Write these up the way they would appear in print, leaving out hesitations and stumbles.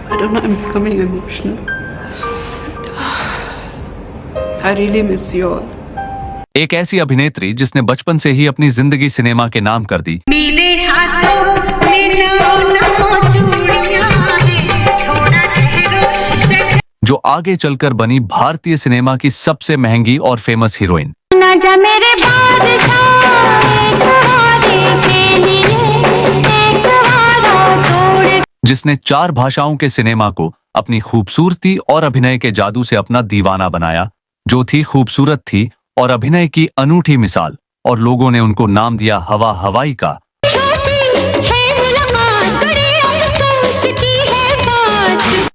I don't know, I'm becoming emotional. I really miss you all. एक ऐसी अभिनेत्री जिसने बचपन से ही अपनी जिंदगी सिनेमा के नाम कर दी, मेरे हाथों में नौ चूड़ियां हैं, थोड़ा ठहरो से जो आगे चलकर बनी भारतीय सिनेमा की सबसे महंगी और फेमस हीरोइन, ना जा मेरे बादशाह, एक वादे के लिए एक वादा तोड़। जिसने 4 भाषाओं के सिनेमा को अपनी खूबसूरती और अभिनय के जादू से अपना दीवाना बनाया, जो थी खूबसूरत थी और अभिनय की अनूठी मिसाल, और लोगों ने उनको नाम दिया हवा हवाई का।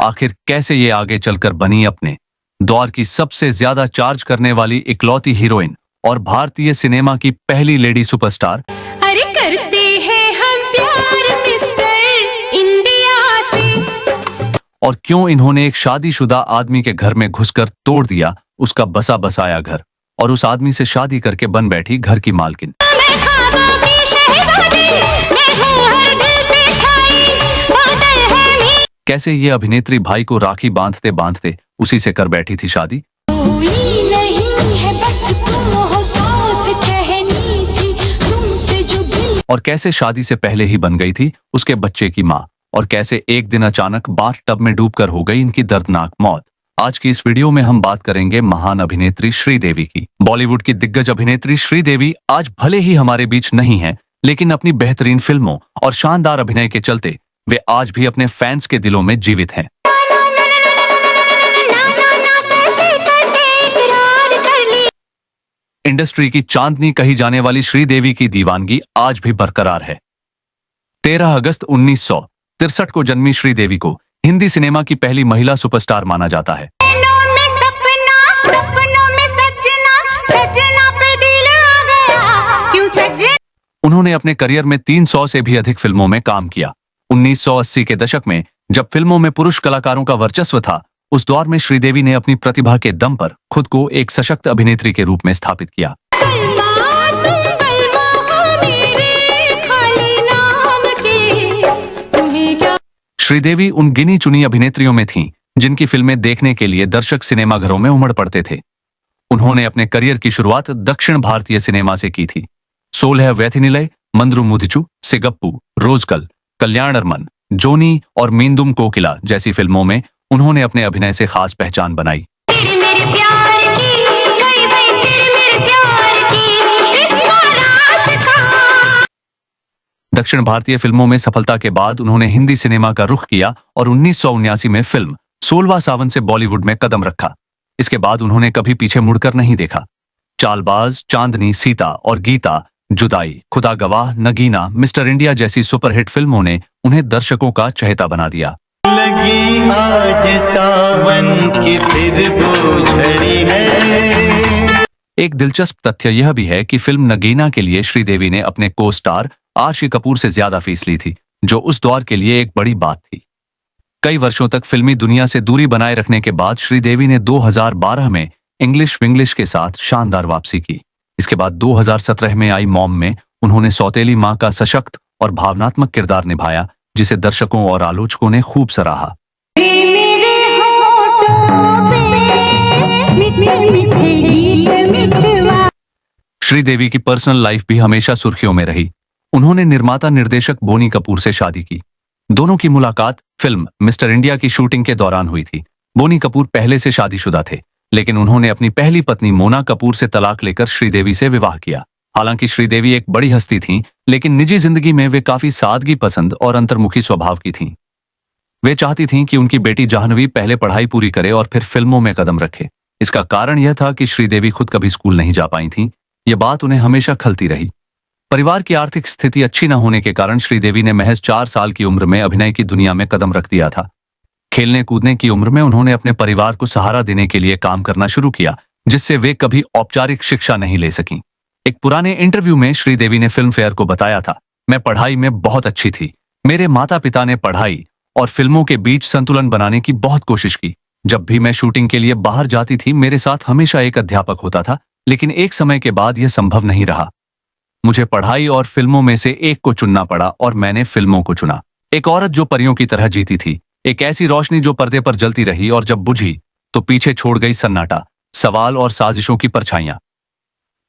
आखिर कैसे ये आगे चलकर बनी अपने दौर की सबसे ज्यादा चार्ज करने वाली इकलौती हीरोइन और भारतीय सिनेमा की पहली लेडी सुपरस्टार। अरे करते हैं हम प्यार मिस्टर इंडिया से। और क्यों इन्होंने एक शादीशुदा आदमी के घर में घुसकर तोड़ दिया उसका बसा बसाया घर, और उस आदमी से शादी करके बन बैठी घर की मालकिन। मैं ख्वाबों की शहजादी, मैं हूँ हर दिल पे छाई, बादल है मी। कैसे ये अभिनेत्री भाई को राखी बांधते बांधते उसी से कर बैठी थी शादी। कोई नहीं है बस तुम हो साथ, कहनी थी तुमसे जो दिल। और कैसे शादी से पहले ही बन गई थी उसके बच्चे की माँ, और कैसे एक दिन अचानक बाथ टब में डूबकर हो गई इनकी दर्दनाक मौत। आज की इस वीडियो में हम बात करेंगे महान अभिनेत्री श्रीदेवी की। बॉलीवुड की दिग्गज अभिनेत्री श्रीदेवी आज भले ही हमारे बीच नहीं है, लेकिन अपनी बेहतरीन फिल्मों और शानदार अभिनय के चलते वे आज भी अपने फैंस के दिलों में जीवित हैं। इंडस्ट्री की चांदनी कही जाने वाली श्रीदेवी की दीवानगी आज भी बरकरार है। 13 अगस्त 1963 को जन्मी श्रीदेवी को हिंदी सिनेमा की पहली महिला सुपरस्टार माना जाता है। उन्होंने अपने करियर में 300 से भी अधिक फिल्मों में काम किया। 1980 के दशक में जब फिल्मों में पुरुष कलाकारों का वर्चस्व था, उस दौर में श्रीदेवी ने अपनी प्रतिभा के दम पर खुद को एक सशक्त अभिनेत्री के रूप में स्थापित किया। श्रीदेवी उन गिनी चुनी अभिनेत्रियों में थीं जिनकी फिल्में देखने के लिए दर्शक सिनेमाघरों में उमड़ पड़ते थे। उन्होंने अपने करियर की शुरुआत दक्षिण भारतीय सिनेमा से की थी। 16 व्यथिनिलय, मंद्रू मुधिचू, सिगप्पू, रोजकल, कल्याणरमन, जोनी और मींदुम कोकिला जैसी फिल्मों में उन्होंने अपने अभिनय से खास पहचान बनाई। दक्षिण भारतीय फिल्मों में सफलता के बाद उन्होंने हिंदी सिनेमा का रुख किया और 1979 में फिल्म 16वां सावन से बॉलीवुड में कदम रखा। इसके बाद उन्होंने कभी पीछे मुड़कर नहीं देखा। चालबाज, चांदनी, सीता और गीता, जुदाई, खुदा गवाह, नगीना, मिस्टर इंडिया जैसी सुपरहिट फिल्मों ने उन्हें दर्शकों का चहेता बना दिया। लगी आज सावन की फिर वो झड़ी है। एक दिलचस्प तथ्य यह भी है कि फिल्म नगीना के लिए श्रीदेवी ने अपने को स्टार आशी कपूर से ज्यादा फीस ली थी, जो उस दौर के लिए एक बड़ी बात थी। कई वर्षों तक फिल्मी दुनिया से दूरी बनाए रखने के बाद श्रीदेवी ने 2012 में इंग्लिश विंग्लिश के साथ शानदार वापसी की। इसके बाद 2017 में आई मॉम में उन्होंने सौतेली मां का सशक्त और भावनात्मक किरदार निभाया, जिसे दर्शकों और आलोचकों ने खूब सराहा। श्रीदेवी की पर्सनल लाइफ भी हमेशा सुर्खियों में रही। उन्होंने निर्माता निर्देशक बोनी कपूर से शादी की। दोनों की मुलाकात फिल्म मिस्टर इंडिया की शूटिंग के दौरान हुई थी। बोनी कपूर पहले से शादीशुदा थे, लेकिन उन्होंने अपनी पहली पत्नी मोना कपूर से तलाक लेकर श्रीदेवी से विवाह किया। हालांकि श्रीदेवी एक बड़ी हस्ती थीं, लेकिन निजी जिंदगी में वे काफी सादगी पसंद और अंतर्मुखी स्वभाव की थीं। वे चाहती थीं कि उनकी बेटी जाह्नवी पहले पढ़ाई पूरी करे और फिर फिल्मों में कदम रखे। इसका कारण यह था कि श्रीदेवी खुद कभी स्कूल नहीं जा पाई थीं। यह बात उन्हें हमेशा खलती रही। परिवार की आर्थिक स्थिति अच्छी न होने के कारण श्रीदेवी ने महज 4 साल की उम्र में अभिनय की दुनिया में कदम रख दिया था। खेलने कूदने की उम्र में उन्होंने अपने परिवार को सहारा देने के लिए काम करना शुरू किया, जिससे वे कभी औपचारिक शिक्षा नहीं ले सकीं। एक पुराने इंटरव्यू में श्रीदेवी ने फिल्म फेयर को बताया था, मैं पढ़ाई में बहुत अच्छी थी। मेरे माता पिता ने पढ़ाई और फिल्मों के बीच संतुलन बनाने की बहुत कोशिश की। जब भी मैं शूटिंग के लिए बाहर जाती थी, मेरे साथ हमेशा एक अध्यापक होता था, लेकिन एक समय के बाद यह संभव नहीं रहा। मुझे पढ़ाई और फिल्मों में से एक को चुनना पड़ा और मैंने फिल्मों को चुना। एक औरत जो परियों की तरह जीती थी, एक ऐसी रोशनी जो पर्दे पर जलती रही और जब बुझी तो पीछे छोड़ गई सन्नाटा, सवाल और साजिशों की परछाइयां।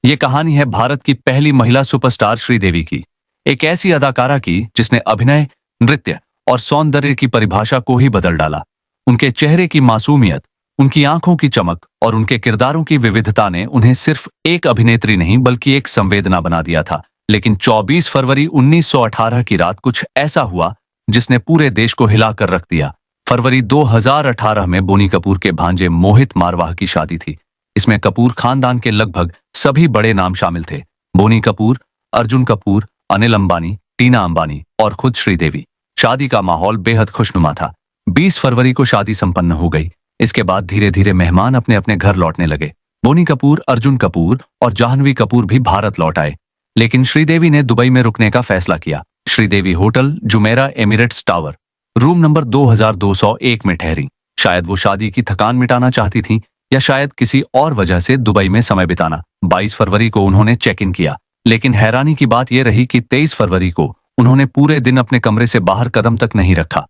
ये कहानी है भारत की पहली महिला सुपरस्टार श्रीदेवी की, एक ऐसी अदाकारा की जिसने अभिनय, नृत्य और सौंदर्य की परिभाषा को ही बदल डाला। उनके चेहरे की मासूमियत, उनकी आंखों की चमक और उनके किरदारों की विविधता ने उन्हें सिर्फ एक अभिनेत्री नहीं बल्कि एक संवेदना बना दिया था। लेकिन 24 फरवरी 1918 की रात कुछ ऐसा हुआ जिसने पूरे देश को हिलाकर रख दिया। फरवरी 2018 में बोनी कपूर के भांजे मोहित मारवाह की शादी थी। इसमें कपूर खानदान के लगभग सभी बड़े नाम शामिल थे। बोनी कपूर, अर्जुन कपूर, अनिल अंबानी, टीना अंबानी और खुद श्रीदेवी। शादी का माहौल बेहद खुशनुमा था। 20 फरवरी को शादी संपन्न हो गई। इसके बाद धीरे धीरे मेहमान अपने अपने घर लौटने लगे। बोनी कपूर, अर्जुन कपूर और जाह्नवी कपूर भी भारत लौट आए, लेकिन श्रीदेवी ने दुबई में रुकने का फैसला किया। Sridevi hotel Jumeirah Emirates tower, room number 2201 में ठहरी। शायद वो शादी की थकान मिटाना चाहती थीं या शायद किसी और वजह से दुबई में समय बिताना। 22 फरवरी को उन्होंने चेक इन किया, लेकिन हैरानी की बात यह रही कि 23 फरवरी को उन्होंने पूरे दिन अपने कमरे से बाहर कदम तक नहीं रखा।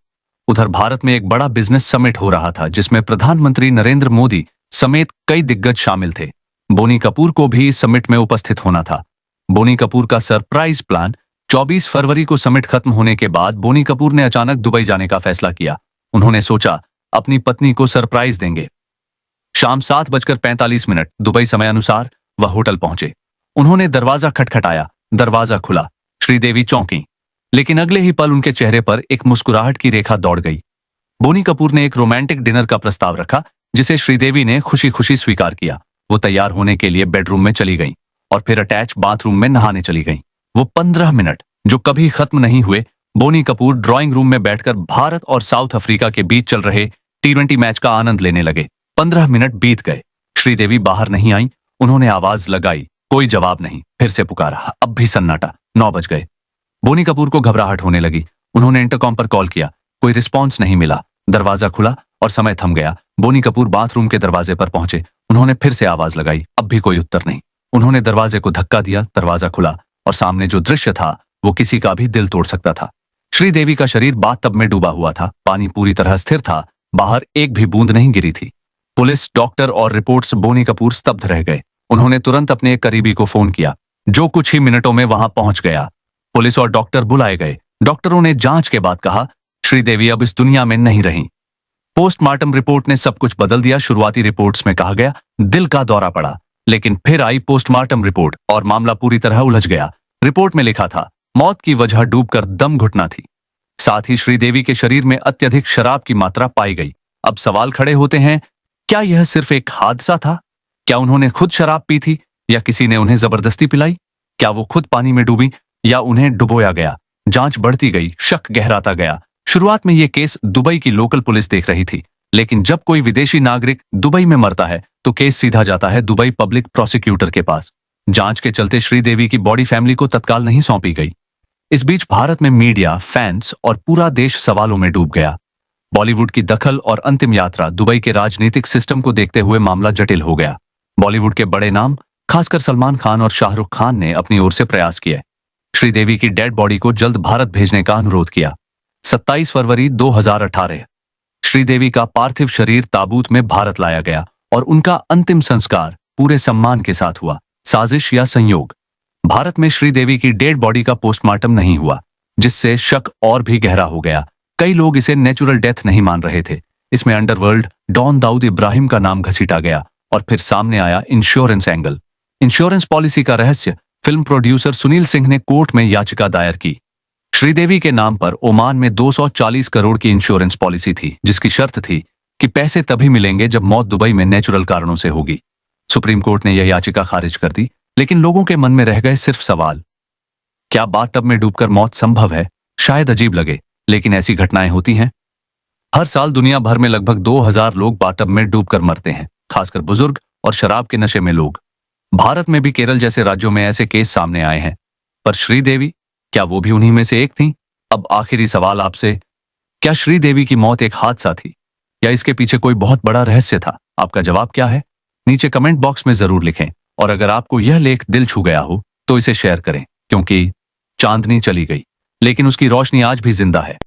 उधर भारत में एक बड़ा बिजनेस समिट हो रहा था जिसमें प्रधानमंत्री नरेंद्र मोदी समेत कई दिग्गज शामिल थे। बोनी कपूर को भी इस समिट में उपस्थित होना था। बोनी कपूर का सरप्राइज प्लान। 24 फरवरी को समिट खत्म होने के बाद बोनी कपूर ने अचानक दुबई जाने का फैसला किया। उन्होंने सोचा अपनी पत्नी को सरप्राइज देंगे। शाम 7:45 दुबई समय अनुसार वह होटल पहुंचे। उन्होंने दरवाजा खटखटाया, दरवाजा खुला। श्रीदेवी चौंकी, लेकिन अगले ही पल उनके चेहरे पर एक मुस्कुराहट की रेखा दौड़ गई। बोनी कपूर ने एक रोमांटिक डिनर का प्रस्ताव रखा जिसे श्रीदेवी ने खुशी खुशी स्वीकार किया। वो तैयार होने के लिए बेडरूम में चली गईं और फिर अटैच बाथरूम में नहाने चली गईं। वो 15 मिनट जो कभी खत्म नहीं हुए। बोनी कपूर ड्राइंग रूम में बैठकर भारत और साउथ अफ्रीका के बीच चल रहे T20 मैच का आनंद लेने लगे। 15 मिनट बीत गए। श्रीदेवी बाहर नहीं आई। उन्होंने आवाज लगाई, कोई जवाब नहीं। फिर से पुकारा, अब भी सन्नाटा। 9 बज गए। बोनी कपूर को घबराहट होने लगी। उन्होंने इंटरकॉम पर कॉल किया, कोई रिस्पॉन्स नहीं मिला। दरवाजा खुला और समय थम गया। बोनी कपूर बाथरूम के दरवाजे पर पहुंचे। उन्होंने फिर से आवाज लगाई, अब भी कोई उत्तर नहीं। उन्होंने दरवाजे को धक्का दिया, दरवाजा खुला और सामने जो दृश्य था वो किसी का भी दिल तोड़ सकता था। श्रीदेवी का शरीर बाथटब में डूबा हुआ था। पानी पूरी तरह स्थिर था, बाहर एक भी बूंद नहीं गिरी थी। पुलिस, डॉक्टर और रिपोर्ट्स। बोनी कपूर स्तब्ध रह गए। उन्होंने तुरंत अपने एक करीबी को फोन किया जो कुछ ही मिनटों में वहां पहुंच गया। पुलिस और डॉक्टर बुलाए गए। डॉक्टरों ने जांच के बाद कहा, श्रीदेवी अब इस दुनिया में नहीं रही। पोस्टमार्टम रिपोर्ट ने सब कुछ बदल दिया। शुरुआती रिपोर्ट्स में कहा गया दिल का दौरा पड़ा, लेकिन फिर आई पोस्टमार्टम रिपोर्ट और मामला पूरी तरह उलझ गया। रिपोर्ट में लिखा था मौत की वजह डूबकर दम घुटना थी। साथ ही श्रीदेवी के शरीर में अत्यधिक शराब की मात्रा पाई गई। अब सवाल खड़े होते हैं, क्या यह सिर्फ एक हादसा था? क्या उन्होंने खुद शराब पी थी या किसी ने उन्हें जबरदस्ती पिलाई? क्या वो खुद पानी में डूबी या उन्हें डुबोया गया? जांच बढ़ती गई, शक गहराता गया। शुरुआत में यह केस दुबई की लोकल पुलिस देख रही थी, लेकिन जब कोई विदेशी नागरिक दुबई में मरता है तो केस सीधा जाता है दुबई पब्लिक प्रोसिक्यूटर के पास। जांच के चलते श्रीदेवी की बॉडी फैमिली को तत्काल नहीं सौंपी गई। इस बीच भारत में मीडिया, फैंस और पूरा देश सवालों में डूब गया। बॉलीवुड की दखल और अंतिम यात्रा। दुबई के राजनीतिक सिस्टम को देखते हुए मामला जटिल हो गया। बॉलीवुड के बड़े नाम, खासकर सलमान खान और शाहरुख खान ने अपनी ओर से प्रयास किए। श्रीदेवी की डेड बॉडी को जल्द भारत भेजने का अनुरोध किया। 27 फरवरी 2018 श्रीदेवी का पार्थिव शरीर ताबूत में भारत लाया गया और उनका अंतिम संस्कार पूरे सम्मान के साथ हुआ। साजिश या संयोग? भारत में श्रीदेवी की डेड बॉडी का पोस्टमार्टम नहीं हुआ, जिससे शक और भी गहरा हो गया। कई लोग इसे नेचुरल डेथ नहीं मान रहे थे। इसमें अंडरवर्ल्ड डॉन दाऊद इब्राहिम का नाम घसीटा गया और फिर सामने आया इंश्योरेंस एंगल। इंश्योरेंस पॉलिसी का रहस्य। फिल्म प्रोड्यूसर सुनील सिंह ने कोर्ट में याचिका दायर की। श्रीदेवी के नाम पर ओमान में 240 करोड़ की इंश्योरेंस पॉलिसी थी, जिसकी शर्त थी कि पैसे तभी मिलेंगे जब मौत दुबई में नेचुरल कारणों से होगी। सुप्रीम कोर्ट ने यह याचिका खारिज कर दी, लेकिन लोगों के मन में रह गए सिर्फ सवाल, क्या बाथटब में डूबकर मौत संभव है? शायद अजीब लगे, लेकिन ऐसी घटनाएं होती हैं। हर साल दुनिया भर में लगभग 2000 लोग बाथटब में डूबकर मरते हैं, खासकर बुजुर्ग और शराब के नशे में लोग। भारत में भी केरल जैसे राज्यों में ऐसे केस सामने आए हैं। पर श्रीदेवी, क्या वो भी उन्हीं में से एक थी? अब आखिरी सवाल आपसे, क्या श्रीदेवी की मौत एक हादसा थी या इसके पीछे कोई बहुत बड़ा रहस्य था? आपका जवाब क्या है? नीचे कमेंट बॉक्स में जरूर लिखें। और अगर आपको यह लेख दिल छू गया हो तो इसे शेयर करें, क्योंकि चांदनी चली गई लेकिन उसकी रोशनी आज भी जिंदा है।